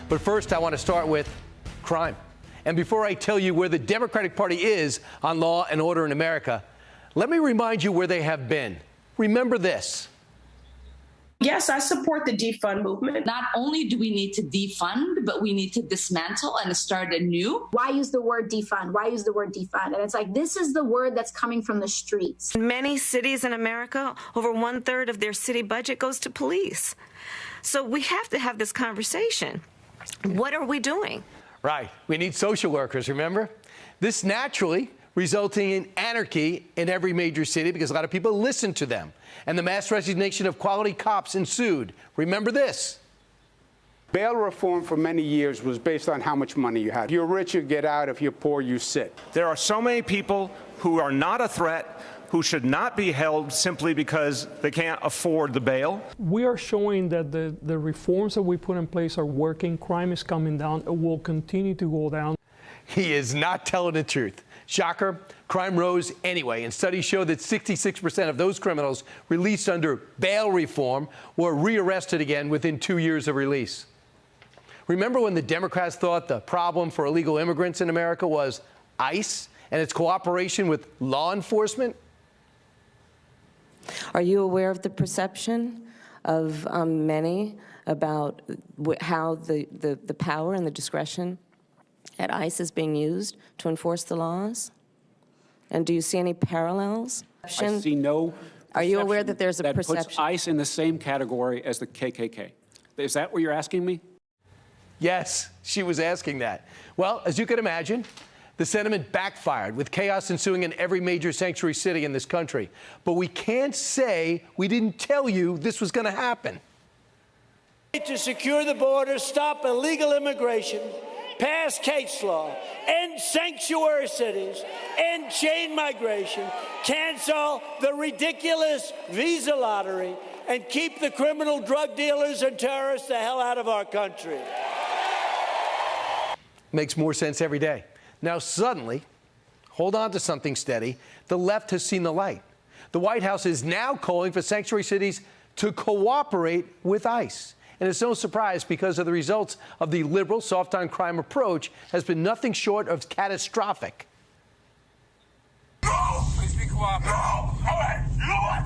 But first, I want to start with crime. And before I tell you where the Democratic Party is on law and order in America, let me remind you where they have been. Remember this. Yes, I support the defund movement. Not only do we need to defund, but we need to dismantle and start anew. Why use the word defund? Why use the word defund? And it's like, this is the word that's coming from the streets. In many cities in America, over 1/3 of their city budget goes to police. So we have to have this conversation. What are we doing? Right. We need social workers, remember? This naturally resulting in anarchy in every major city because a lot of people listen to them. And the mass resignation of quality cops ensued. Remember this. Bail reform for many years was based on how much money you had. If you're rich, you get out. If you're poor, you sit. There are so many people who are not a threat, who should not be held simply because they can't afford the bail. We are showing that the reforms that we put in place are working. Crime is coming down. It will continue to go down. He is not telling the truth. Shocker, crime rose anyway, and studies show that 66% of those criminals released under bail reform were rearrested again within 2 years of release. Remember when the Democrats thought the problem for illegal immigrants in America was ICE and its cooperation with law enforcement? Are you aware of the perception of many about how the power and the discretion at ICE is being used to enforce the laws? And do you see any parallels? I see no. Are you aware that there's a perception that puts ICE in the same category as the KKK? Is that what you're asking me? Yes, she was asking that. Well, as you can imagine, the sentiment backfired, with chaos ensuing in every major sanctuary city in this country. But we can't say we didn't tell you this was going to happen. To secure the border, stop illegal immigration, pass case law, end sanctuary cities, end chain migration, cancel the ridiculous visa lottery, and keep the criminal drug dealers and terrorists the hell out of our country. Makes more sense every day. Now, suddenly, hold on to something steady, the left has seen the light. The White House is now calling for sanctuary cities to cooperate with ICE. And it's no surprise because of the results of the liberal soft-on-crime approach has been nothing short of catastrophic. No! Please be cooperative. No! All right, you know what?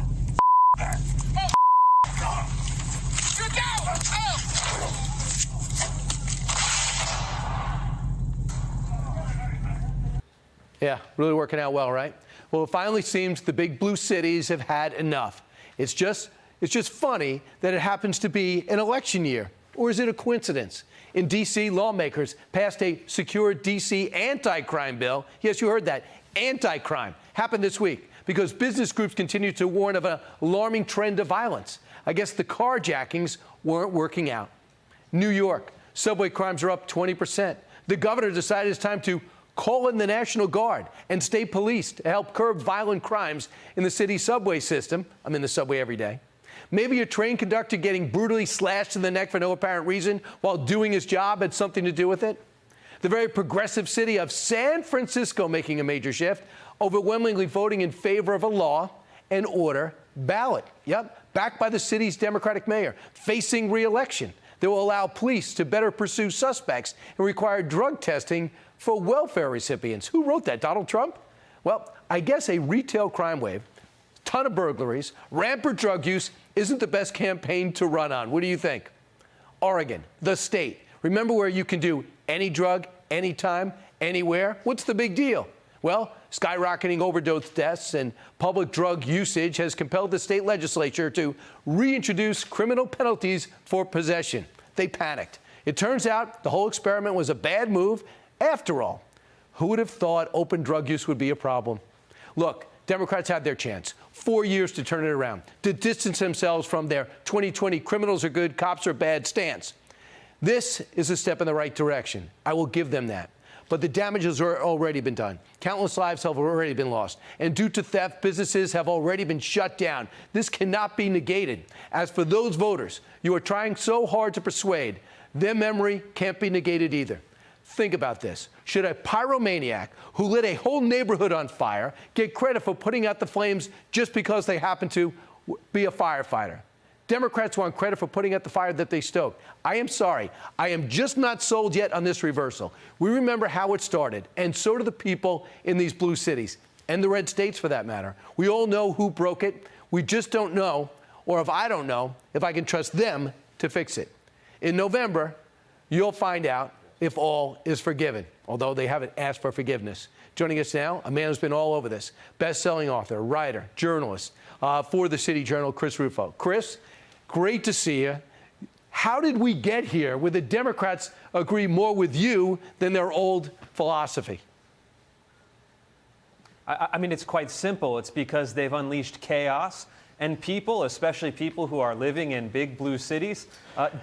That. Oh, get down! Oh! Yeah, really working out well, right? Well, it finally seems the big blue cities have had enough. It's just funny that it happens to be an election year. Or is it a coincidence? In D.C., lawmakers passed a secure D.C. anti-crime bill. Yes, you heard that. Anti-crime. Happened this week because business groups continue to warn of an alarming trend of violence. I guess the carjackings weren't working out. New York, subway crimes are up 20%. The governor decided it's time to call in the National Guard and state police to help curb violent crimes in the city's subway system. I'm in the subway every day. Maybe a train conductor getting brutally slashed in the neck for no apparent reason while doing his job had something to do with it. The very progressive city of San Francisco making a major shift, overwhelmingly voting in favor of a law and order ballot. Yep, backed by the city's Democratic mayor, facing re-election. That will allow police to better pursue suspects and require drug testing for welfare recipients. Who wrote that, Donald Trump? Well, I guess a retail crime wave, ton of burglaries, rampant drug use isn't the best campaign to run on. What do you think? Oregon, the state. Remember where you can do any drug, anytime, anywhere? What's the big deal? Well, skyrocketing overdose deaths and public drug usage has compelled the state legislature to reintroduce criminal penalties for possession. They panicked. It turns out the whole experiment was a bad move. After all, who would have thought open drug use would be a problem? Look, Democrats had their chance. 4 years to turn it around, to distance themselves from their 2020 criminals are good, cops are bad stance. This is a step in the right direction. I will give them that. But the damage has already been done. Countless lives have already been lost. And due to theft, businesses have already been shut down. This cannot be negated. As for those voters you are trying so hard to persuade, their memory can't be negated either. Think about this. Should a pyromaniac who lit a whole neighborhood on fire get credit for putting out the flames just because they happen to be a firefighter? Democrats want credit for putting out the fire that they stoked. I am sorry. I am just not sold yet on this reversal. We remember how it started, and so do the people in these blue cities, and the red states for that matter. We all know who broke it. We just don't know, or if I don't know, if I can trust them to fix it. In November, you'll find out if all is forgiven, although they haven't asked for forgiveness. Joining us now, a man who's been all over this, best-selling author, writer, journalist for the City Journal, Chris Rufo. Chris, great to see you. How did we get here where the Democrats agree more with you than their old philosophy? I mean, it's quite simple. It's because they've unleashed chaos, and people, especially people who are living in big blue cities,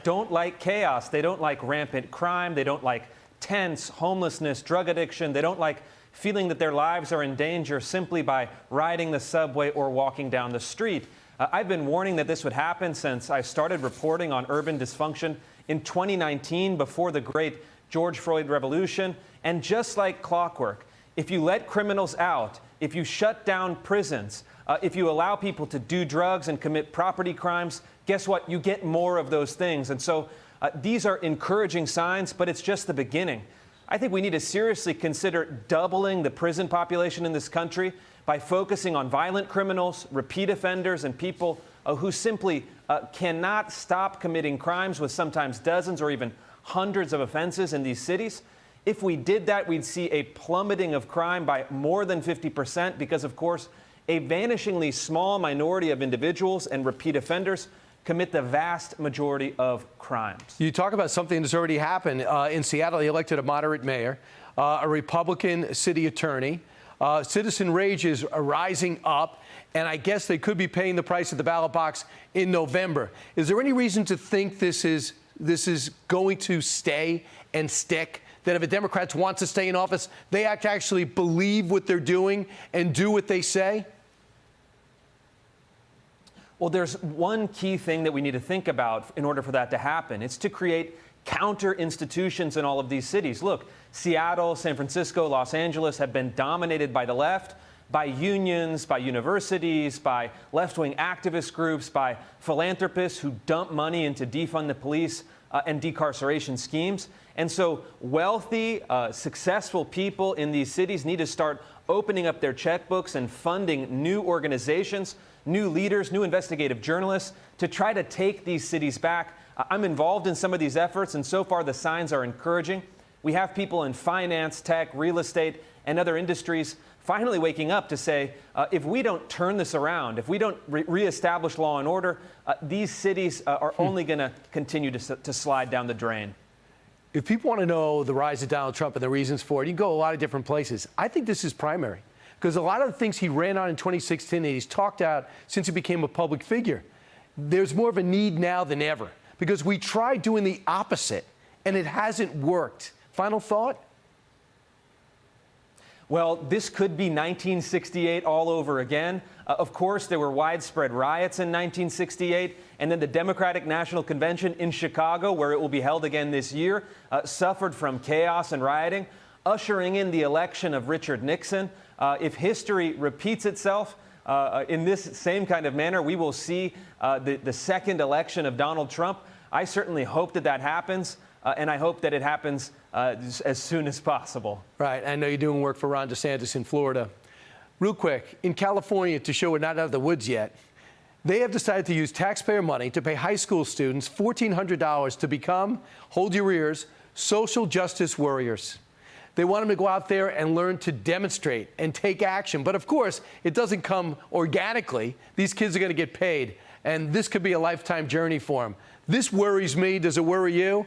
don't like chaos. They don't like rampant crime. They don't like tents, homelessness, drug addiction. They don't like feeling that their lives are in danger simply by riding the subway or walking down the street. I've been warning that this would happen since I started reporting on urban dysfunction in 2019 before the great George Floyd revolution. And just like clockwork, if you let criminals out, if you shut down prisons, if you allow people to do drugs and commit property crimes, guess what? You get more of those things. And so these are encouraging signs, but it's just the beginning. I think we need to seriously consider doubling the prison population in this country by focusing on violent criminals, repeat offenders, and people who simply cannot stop committing crimes with sometimes dozens or even hundreds of offenses in these cities. If we did that, we'd see a plummeting of crime by more than 50% because, of course, a vanishingly small minority of individuals and repeat offenders commit the vast majority of crimes. You talk about something that's already happened. In Seattle, they elected a moderate mayor, a Republican city attorney. Citizen rage is rising up, and I guess they could be paying the price at the ballot box in November. Is there any reason to think this is going to stay and stick? That if the Democrats want to stay in office, they actually believe what they're doing and do what they say? Well, there's one key thing that we need to think about in order for that to happen. It's to create counter institutions in all of these cities. Look, Seattle, San Francisco, Los Angeles have been dominated by the left, by unions, by universities, by left-wing activist groups, by philanthropists who dump money into defund the police and decarceration schemes. And so wealthy, successful people in these cities need to start opening up their checkbooks and funding new organizations, new leaders, new investigative journalists to try to take these cities back. I'm involved in some of these efforts, and so far the signs are encouraging. We have people in finance, tech, real estate, and other industries finally waking up to say, if we don't turn this around, if we don't reestablish law and order, these cities are only going to continue to slide down the drain. If people want to know the rise of Donald Trump and the reasons for it, you can go a lot of different places. I think this is primary because a lot of the things he ran on in 2016 and he's talked out since he became a public figure, there's more of a need now than ever because we tried doing the opposite and it hasn't worked. Final thought? Well, this could be 1968 all over again. Of course, there were widespread riots in 1968, and then the Democratic National Convention in Chicago, where it will be held again this year, suffered from chaos and rioting, ushering in the election of Richard Nixon. If history repeats itself in this same kind of manner, we will see the second election of Donald Trump. I certainly hope that that happens. And I hope that it happens as soon as possible. Right. I know you're doing work for Ron DeSantis in Florida. Real quick, in California, to show we're not out of the woods yet, they have decided to use taxpayer money to pay high school students $1,400 to become, hold your ears, social justice warriors. They want them to go out there and learn to demonstrate and take action. But of course, it doesn't come organically. These kids are going to get paid. And this could be a lifetime journey for them. This worries me. Does it worry you?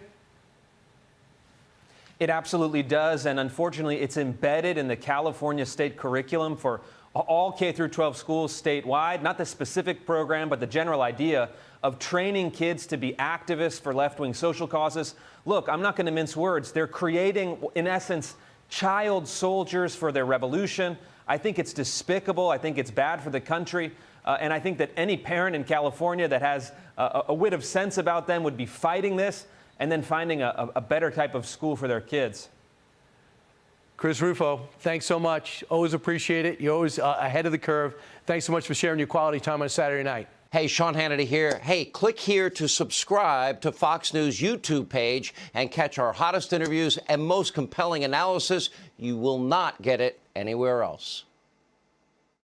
It absolutely does, and unfortunately, it's embedded in the California state curriculum for all K-12 schools statewide, not the specific program, but the general idea of training kids to be activists for left-wing social causes. Look, I'm not going to mince words. They're creating, in essence, child soldiers for their revolution. I think it's despicable. I think it's bad for the country. And I think that any parent in California that has a whit of sense about them would be fighting this and then finding a better type of school for their kids. Chris Rufo, thanks so much. Always appreciate it. You're always ahead of the curve. Thanks so much for sharing your quality time on a Saturday night. Hey, Sean Hannity here. Hey, click here to subscribe to Fox News YouTube page and catch our hottest interviews and most compelling analysis. You will not get it anywhere else.